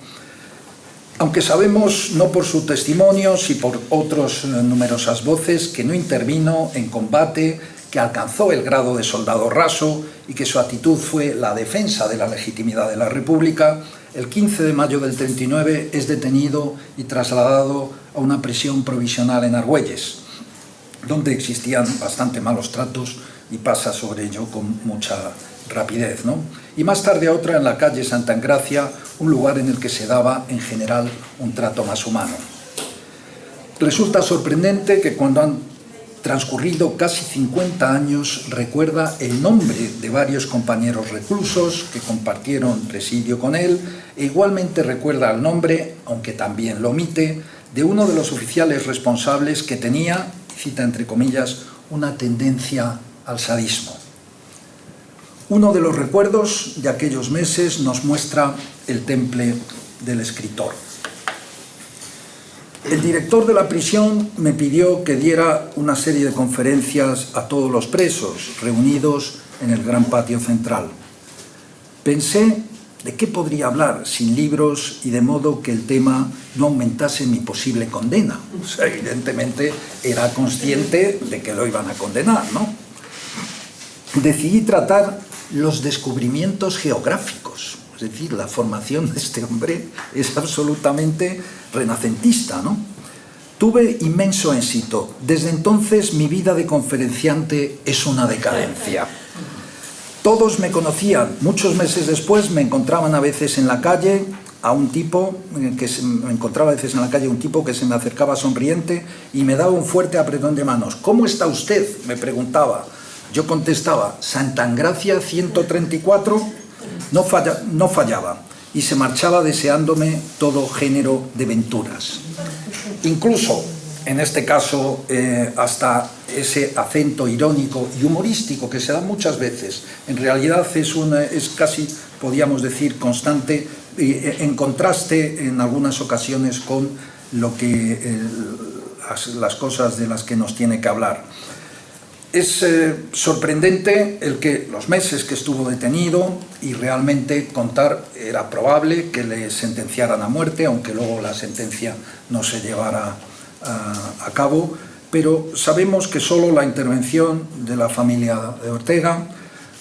Aunque sabemos, no por su testimonio, sino por otras numerosas voces, que no intervino en combate, que alcanzó el grado de soldado raso y que su actitud fue la defensa de la legitimidad de la República, el 15 de mayo del 39 es detenido y trasladado a una prisión provisional en Argüelles, donde existían bastante malos tratos, y pasa sobre ello con mucha rapidez, ¿no? Y más tarde a otra en la calle Santa Engracia, un lugar en el que se daba en general un trato más humano. Resulta sorprendente que cuando han transcurrido casi 50 años recuerda el nombre de varios compañeros reclusos que compartieron presidio con él, e igualmente recuerda el nombre, aunque también lo omite, de uno de los oficiales responsables que tenía, cita entre comillas, una tendencia al sadismo. Uno de los recuerdos de aquellos meses nos muestra el temple del escritor. El director de la prisión me pidió que diera una serie de conferencias a todos los presos reunidos en el gran patio central. Pensé de qué podría hablar sin libros y de modo que el tema no aumentase mi posible condena. O sea, evidentemente era consciente de que lo iban a condenar, ¿no? Decidí tratar los descubrimientos geográficos, es decir, la formación de este hombre es absolutamente renacentista, ¿no? Tuve inmenso éxito. Desde entonces mi vida de conferenciante es una decadencia. Todos me conocían. Muchos meses después me encontraban a veces en la calle un tipo que se me acercaba sonriente y me daba un fuerte apretón de manos. ¿Cómo está usted?, me preguntaba. Yo contestaba, Santa Engracia 134, no fallaba, y se marchaba deseándome todo género de venturas. Incluso, en este caso, hasta ese acento irónico y humorístico que se da muchas veces, en realidad es casi, podríamos decir, constante, en contraste en algunas ocasiones con las cosas de las que nos tiene que hablar. Es sorprendente los meses que estuvo detenido, y realmente contar era probable que le sentenciaran a muerte, aunque luego la sentencia no se llevara a cabo, pero sabemos que solo la intervención de la familia de Ortega,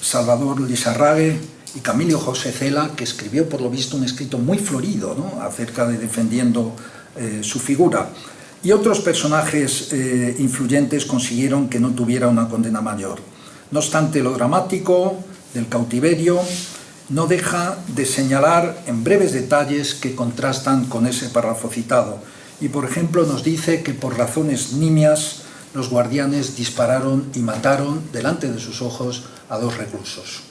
Salvador Lizarrague y Camilo José Cela, que escribió por lo visto un escrito muy florido, ¿no?, acerca de defendiendo su figura, y otros personajes influyentes consiguieron que no tuviera una condena mayor. No obstante, lo dramático del cautiverio no deja de señalar en breves detalles que contrastan con ese párrafo citado. Y, por ejemplo, nos dice que por razones nimias los guardianes dispararon y mataron delante de sus ojos a 2 reclusos.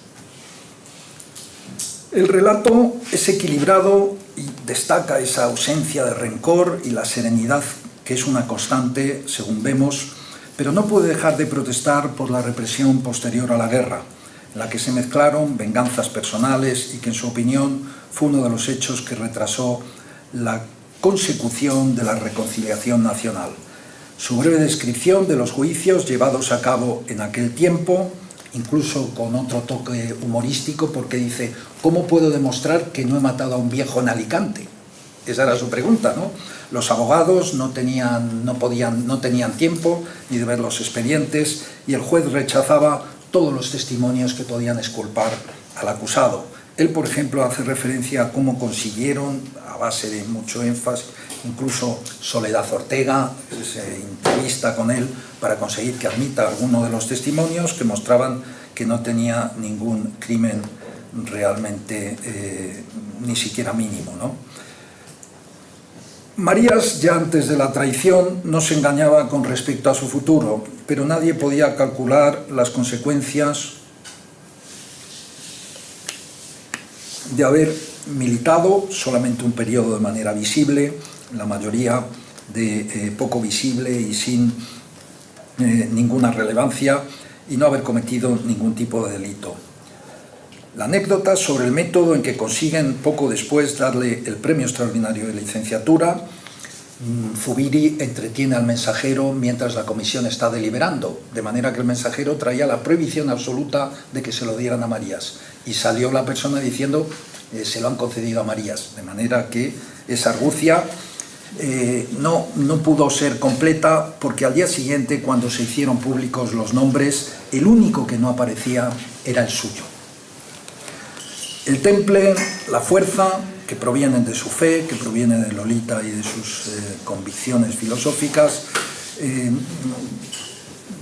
El relato es equilibrado y destaca esa ausencia de rencor y la serenidad que es una constante, según vemos, pero no puede dejar de protestar por la represión posterior a la guerra. en la que se mezclaron venganzas personales y que, en su opinión, fue uno de los hechos que retrasó la consecución de la reconciliación nacional. Su breve descripción de los juicios llevados a cabo en aquel tiempo, incluso con otro toque humorístico, porque dice: ¿cómo puedo demostrar que no he matado a un viejo en Alicante? Esa era su pregunta, ¿no? Los abogados no tenían tiempo ni de ver los expedientes, y el juez rechazaba todos los testimonios que podían exculpar al acusado. Él, por ejemplo, hace referencia a cómo consiguieron, a base de mucho énfasis, incluso Soledad Ortega se entrevista con él para conseguir que admita alguno de los testimonios que mostraban que no tenía ningún crimen realmente, ni siquiera mínimo, ¿no? Marías, ya antes de la traición, no se engañaba con respecto a su futuro, pero nadie podía calcular las consecuencias de haber militado solamente un periodo de manera visible, la mayoría de poco visible y sin ninguna relevancia, y no haber cometido ningún tipo de delito. La anécdota sobre el método en que consiguen poco después darle el premio extraordinario de licenciatura: Zubiri entretiene al mensajero mientras la comisión está deliberando, de manera que el mensajero traía la prohibición absoluta de que se lo dieran a Marías, y salió la persona diciendo: se lo han concedido a Marías, de manera que esa argucia no pudo ser completa, porque al día siguiente, cuando se hicieron públicos los nombres, el único que no aparecía era el suyo. El temple, la fuerza, que provienen de su fe, que proviene de Lolita y de sus convicciones filosóficas,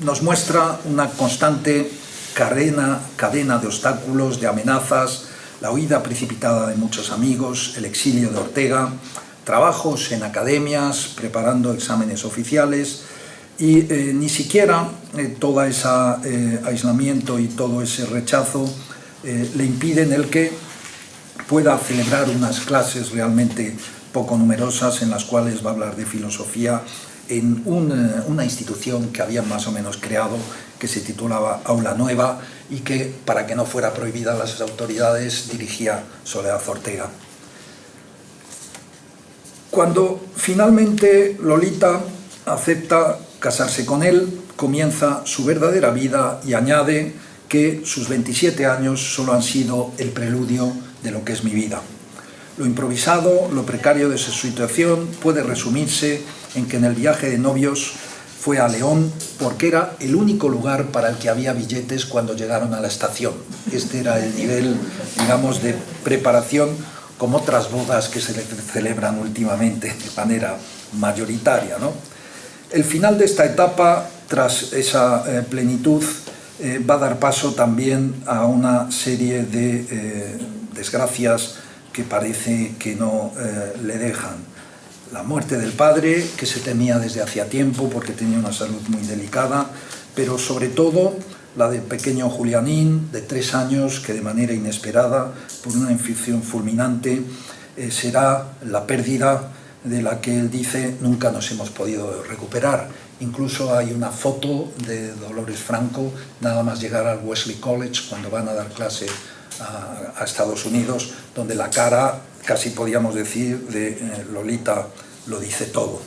nos muestra una constante cadena de obstáculos, de amenazas, la huida precipitada de muchos amigos, el exilio de Ortega, trabajos en academias, preparando exámenes oficiales, y ni siquiera todo ese aislamiento y todo ese rechazo le impiden el que pueda celebrar unas clases realmente poco numerosas en las cuales va a hablar de filosofía en una institución que habían más o menos creado, que se titulaba Aula Nueva, y que, para que no fuera prohibida a las autoridades, dirigía Soledad Ortega. Cuando finalmente Lolita acepta casarse con él, comienza su verdadera vida, y añade que sus 27 años solo han sido el preludio de lo que es mi vida. Lo improvisado, lo precario de su situación puede resumirse en que en el viaje de novios fue a León porque era el único lugar para el que había billetes cuando llegaron a la estación. Este era el nivel, digamos, de preparación, como otras bodas que se celebran últimamente de manera mayoritaria, ¿no? El final de esta etapa, tras esa plenitud, va a dar paso también a una serie de desgracias que parece que no le dejan. La muerte del padre, que se temía desde hacía tiempo porque tenía una salud muy delicada, pero sobre todo la del pequeño Julianín, de 3 años, que de manera inesperada, por una infección fulminante, será la pérdida de la que él dice nunca nos hemos podido recuperar. Incluso hay una foto de Dolores Franco, nada más llegar al Wesley College, cuando van a dar clase a Estados Unidos, donde la cara, casi podríamos decir, de Lolita lo dice todo.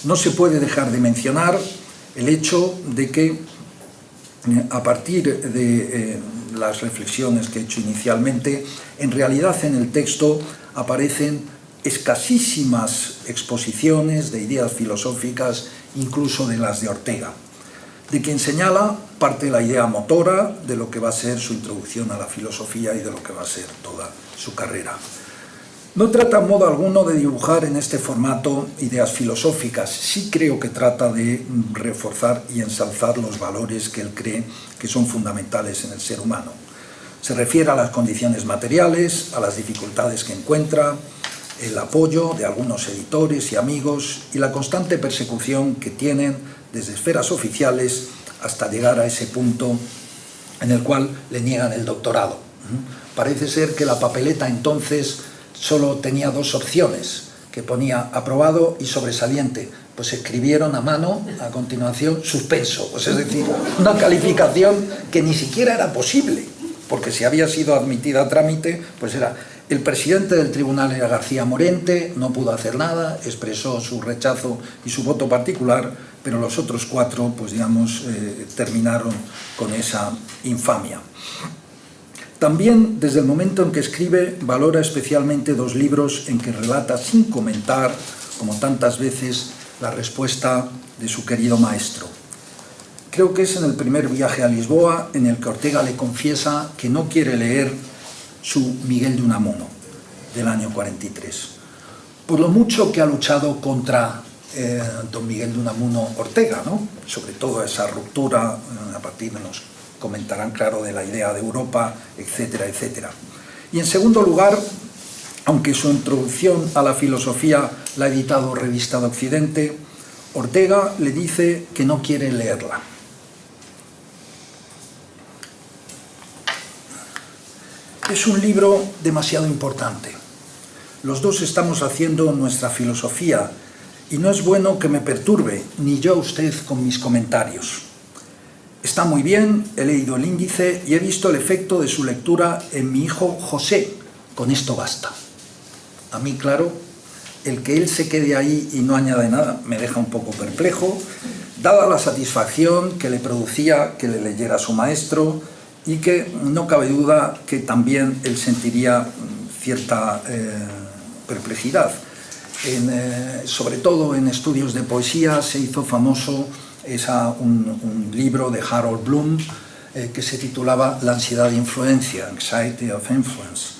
No se puede dejar de mencionar el hecho de que, a partir de las reflexiones que he hecho inicialmente, en realidad en el texto aparecen escasísimas exposiciones de ideas filosóficas, incluso de las de Ortega, de quien señala parte de la idea motora de lo que va a ser su introducción a la filosofía y de lo que va a ser toda su carrera. No trata en modo alguno de dibujar en este formato ideas filosóficas, sí creo que trata de reforzar y ensalzar los valores que él cree que son fundamentales en el ser humano. Se refiere a las condiciones materiales, a las dificultades que encuentra, el apoyo de algunos editores y amigos y la constante persecución que tienen desde esferas oficiales hasta llegar a ese punto en el cual le niegan el doctorado. Parece ser que la papeleta entonces solo tenía 2 opciones, que ponía aprobado y sobresaliente. Pues escribieron a mano, a continuación, suspenso. Pues es decir, una calificación que ni siquiera era posible, porque si había sido admitida a trámite, pues era... El presidente del tribunal era García Morente, no pudo hacer nada, expresó su rechazo y su voto particular, pero los otros 4, pues digamos, terminaron con esa infamia. También, desde el momento en que escribe, valora especialmente 2 libros en que relata sin comentar, como tantas veces, la respuesta de su querido maestro. Creo que es en el primer viaje a Lisboa en el que Ortega le confiesa que no quiere leer su Miguel de Unamuno, del año 43. Por lo mucho que ha luchado contra don Miguel de Unamuno Ortega, ¿no? Sobre todo esa ruptura, a partir de nos comentarán, claro, de la idea de Europa, etcétera, etcétera. Y en segundo lugar, aunque su introducción a la filosofía la ha editado Revista de Occidente, Ortega le dice que no quiere leerla. Es un libro demasiado importante. Los 2 estamos haciendo nuestra filosofía y no es bueno que me perturbe, ni yo a usted con mis comentarios. Está muy bien, he leído el índice y he visto el efecto de su lectura en mi hijo José. Con esto basta. A mí, claro, el que él se quede ahí y no añade nada me deja un poco perplejo, dada la satisfacción que le producía que le leyera su maestro, y que no cabe duda que también él sentiría cierta perplejidad. Sobre todo en estudios de poesía se hizo famoso un libro de Harold Bloom que se titulaba La ansiedad de influencia, Anxiety of Influence.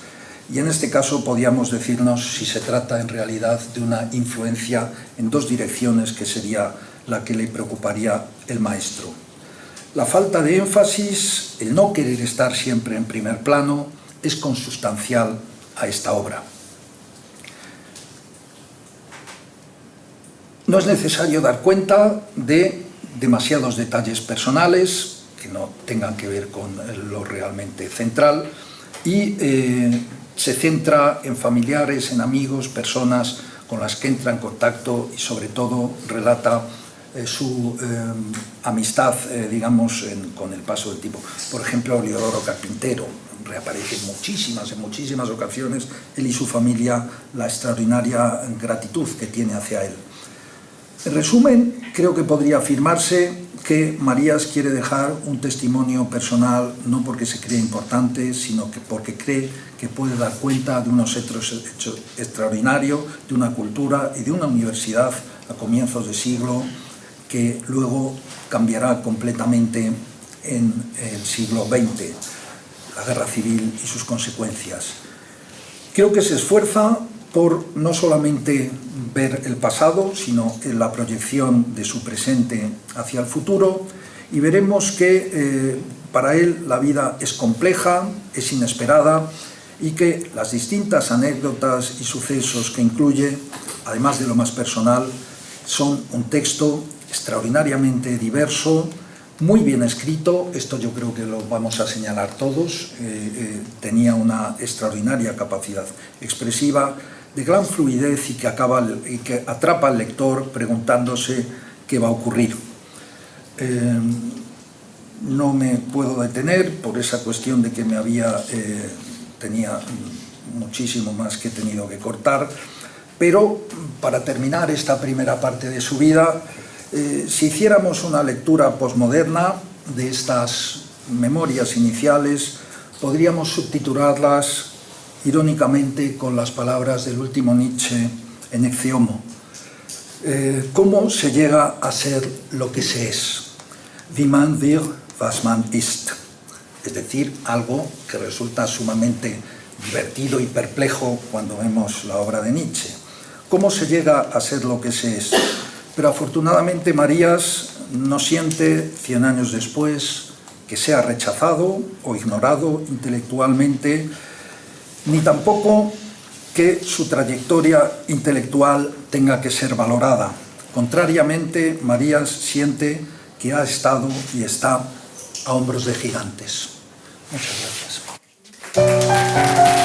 Y en este caso podíamos decirnos si se trata en realidad de una influencia en 2 direcciones, que sería la que le preocuparía el maestro. La falta de énfasis, el no querer estar siempre en primer plano, es consustancial a esta obra. No es necesario dar cuenta de demasiados detalles personales que no tengan que ver con lo realmente central y se centra en familiares, en amigos, personas con las que entra en contacto y sobre todo relata su amistad, digamos, con el paso del tiempo. Por ejemplo, Oliodoro Carpintero reaparece en muchísimas ocasiones, él y su familia, la extraordinaria gratitud que tiene hacia él. En resumen, creo que podría afirmarse que Marías quiere dejar un testimonio personal no porque se cree importante, sino que porque cree que puede dar cuenta de unos hechos extraordinarios, de una cultura y de una universidad a comienzos de siglo que luego cambiará completamente en el siglo XX, la guerra civil y sus consecuencias. Creo que se esfuerza por no solamente ver el pasado, sino en la proyección de su presente hacia el futuro, y veremos que para él la vida es compleja, es inesperada, y que las distintas anécdotas y sucesos que incluye, además de lo más personal, son un texto extraordinariamente diverso, muy bien escrito. Esto yo creo que lo vamos a señalar todos. Tenía una extraordinaria capacidad expresiva, de gran fluidez y que atrapa al lector preguntándose qué va a ocurrir. No me puedo detener por esa cuestión de que tenía muchísimo más que he tenido que cortar, pero para terminar esta primera parte de su vida, si hiciéramos una lectura posmoderna de estas memorias iniciales, podríamos subtitularlas irónicamente con las palabras del último Nietzsche en Ecce Homo. ¿Cómo se llega a ser lo que se es? Wie man wird, was man ist. Es decir, algo que resulta sumamente divertido y perplejo cuando vemos la obra de Nietzsche. ¿Cómo se llega a ser lo que se es? Pero afortunadamente Marías no siente, 100 años después, que sea rechazado o ignorado intelectualmente, ni tampoco que su trayectoria intelectual tenga que ser valorada. Contrariamente, Marías siente que ha estado y está a hombros de gigantes. Muchas gracias.